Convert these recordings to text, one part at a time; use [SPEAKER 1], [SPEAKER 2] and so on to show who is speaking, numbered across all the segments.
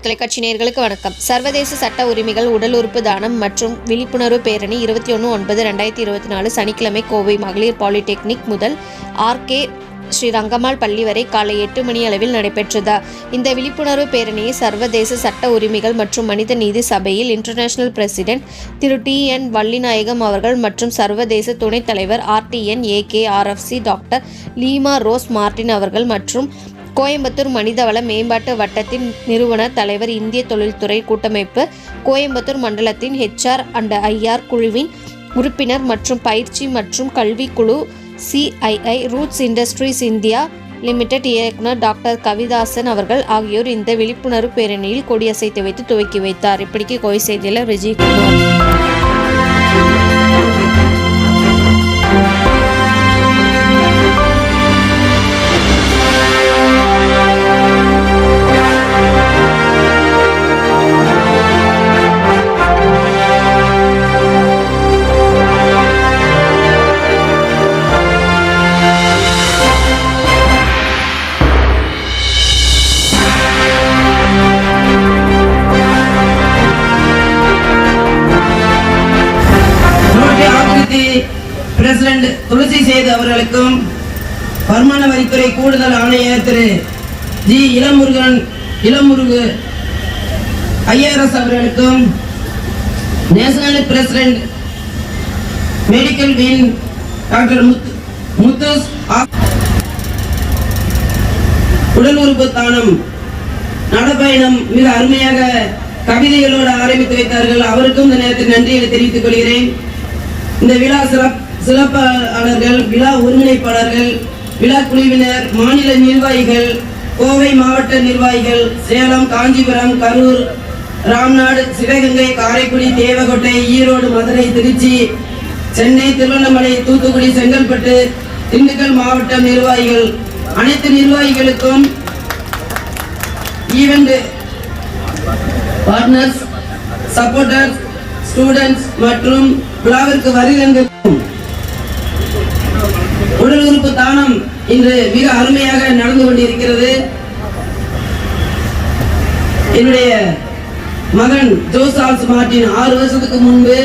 [SPEAKER 1] தொலைக்காட்சி நேயர்களுக்கு வணக்கம். சர்வதேச சட்ட உரிமைகள் உடல் உறுப்பு தானம் மற்றும் விழிப்புணர்வு பேரணி 21/9/2024 சனிக்கிழமை கோவை மகளிர் பாலிடெக்னிக் முதல் ஆர்.கே. ஸ்ரீ ரங்கம்மாள் பள்ளி வரை காலை 8 மணி அளவில் நடைபெற்றது. இந்த விழிப்புணர்வு பேரணியை சர்வதேச சட்ட உரிமைகள் மற்றும் மனித நீதி சபையில் இன்டர்நேஷனல் பிரசிடென்ட் திரு T.N. வள்ளிநாயகம் அவர்கள் மற்றும் சர்வதேச துணைத் தலைவர் RTN-AK-RFC doctor Lima rose Martin அவர்கள் மற்றும் கோயம்புத்தூர் மனிதவள மேம்பாட்டு வட்டத்தின் நிறுவன தலைவர் இந்திய தொழில்துறை கூட்டமைப்பு கோயம்புத்தூர் மண்டலத்தின் HR&IR குழுவின் உறுப்பினர் மற்றும் பயிற்சி மற்றும் கல்வி குழு CII roots industries India limited இயக்குனர் டாக்டர் கவிதாசன் அவர்கள் ஆகியோர் இந்த விழிப்புணர்வு பேரணியில் கொடியசைத்து வைத்து துவக்கி வைத்தார். இப்படிக்கு கோவை செய்தியாளர் விஜயகுமார்.
[SPEAKER 2] பிரசிடென்ட் துளசி சேது அவர்களுக்கும் வருமான வரித்துறை கூடுதல் ஆணையர் திரு ஜி இளமுருகு IRS அவர்களுக்கும் நேஷனல் பிரசிடென்ட் மெடிக்கல் வின் டாக்டர் முத்துஸ் உடல் உறுப்பு தானம் நடப்பயணம் மிக அருமையாக கவிதைகளோடு ஆரம்பித்து வைத்தார்கள். அவருக்கும் இந்த நேரத்தில் நன்றியை தெரிவித்துக் கொள்கிறேன். இந்த விழா சிறப்பாளர்கள், விழா ஒருங்கிணைப்பாளர்கள், விழா குழுவினர், மாநில நிர்வாகிகள், கோவை மாவட்ட நிர்வாகிகள், சேலம், காஞ்சிபுரம், கரூர், ராம்நாடு, சிவகங்கை, காரைக்குடி, தேவகோட்டை, ஈரோடு, மதுரை, திருச்சி, சென்னை, திருவண்ணாமலை, தூத்துக்குடி, செங்கல்பட்டு, திண்டுக்கல் மாவட்ட நிர்வாகிகள், அனைத்து நிர்வாகிகளுக்கும், ஈவென்ட் பார்ட்னர்ஸ், சப்போர்ட்டர்ஸ், ஸ்டூடெண்ட்ஸ் மற்றும் விழாவிற்கு வருகின்றிருக்கும் உடல் உறுப்பு தானம் இன்று மிக அருமையாக நடந்து கொண்டிருக்கிறது. என்னுடைய மகன் ஜோசால்ஸ் மார்டின் 6 வருஷத்துக்கு முன்பு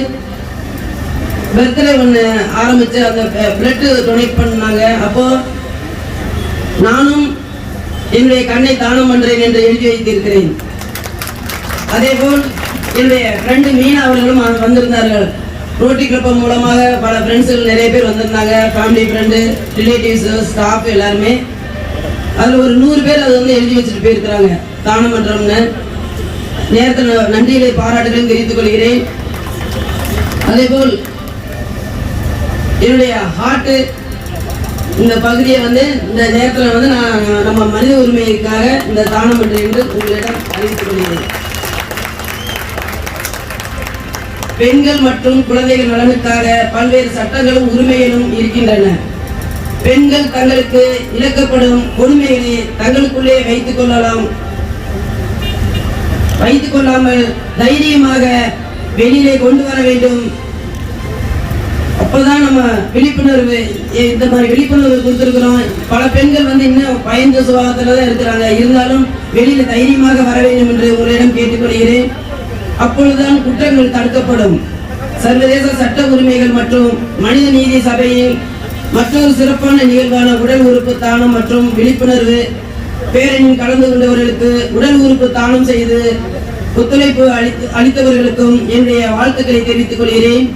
[SPEAKER 2] பர்த்டே ஒன்று ஆரம்பிச்சு அந்த பிளட் டொனேட் பண்ணாங்க. அப்போ நானும் என்னுடைய கண்ணை தானம் பண்றேன் என்று எழுதி வைத்திருக்கிறேன். அதே போல் என்னுடைய ஃப்ரெண்டு மீனா அவர்களும் வந்திருந்தார்கள். ரோட்டி கிளப் மூலமாக பல ஃப்ரெண்ட்ஸுகள் நிறைய பேர் வந்திருந்தாங்க. ஃபேமிலி ஃப்ரெண்டு, ரிலேட்டிவ்ஸ், ஸ்டாஃப் எல்லாருமே. அதில் ஒரு 100 பேர் அது எழுதி வச்சுட்டு போயிருக்கிறாங்க தானம் பண்றோம்னு. நேரத்தில் நன்றிகளை பாராட்டுகளையும் தெரிவித்துக் கொள்கிறேன். அதே போல் என்னுடைய ஹார்ட்டு இந்த பகுதியை இந்த நேரத்தில் நான் நம்ம மனித உரிமைக்காக இந்த தானம் பண்றேன் என்று உங்களிடம் அறிவித்துக் கொள்கிறேன். பெண்கள் மற்றும் குழந்தைகள் நலனுக்காக பல்வேறு சட்டங்களும் உரிமைகளும் இருக்கின்றன. பெண்கள் தங்களுக்கு இழக்கப்படும் கொடுமைகளை தங்களுக்குள்ளே வைத்துக் கொள்ளாமல் தைரியமாக வெளியிலே கொண்டு வர வேண்டும். அப்பதான் நம்ம விழிப்புணர்வு இந்த மாதிரி விழிப்புணர்வு கொடுத்திருக்கிறோம். பல பெண்கள் இன்னும் பயந்த சுபாவத்துலதான் இருக்கிறாங்க. இருந்தாலும் வெளியில தைரியமாக வர வேண்டும் என்று உங்களிடம் கேட்டுக்கொள்கிறேன். அப்பொழுதுதான் குற்றங்கள் தடுக்கப்படும். சர்வதேச சட்ட உரிமைகள் மற்றும் மனித நீதி சபையில் மற்றொரு சிறப்பான நிகழ்வான உடல் உறுப்பு தானம் மற்றும் விழிப்புணர்வு பேரணியில் கலந்து கொண்டவர்களுக்கு உடல் உறுப்பு தானம் செய்து ஒத்துழைப்பு அளித்தவர்களுக்கும் என்னுடைய வாழ்த்துக்களை தெரிவித்துக் கொள்கிறேன்.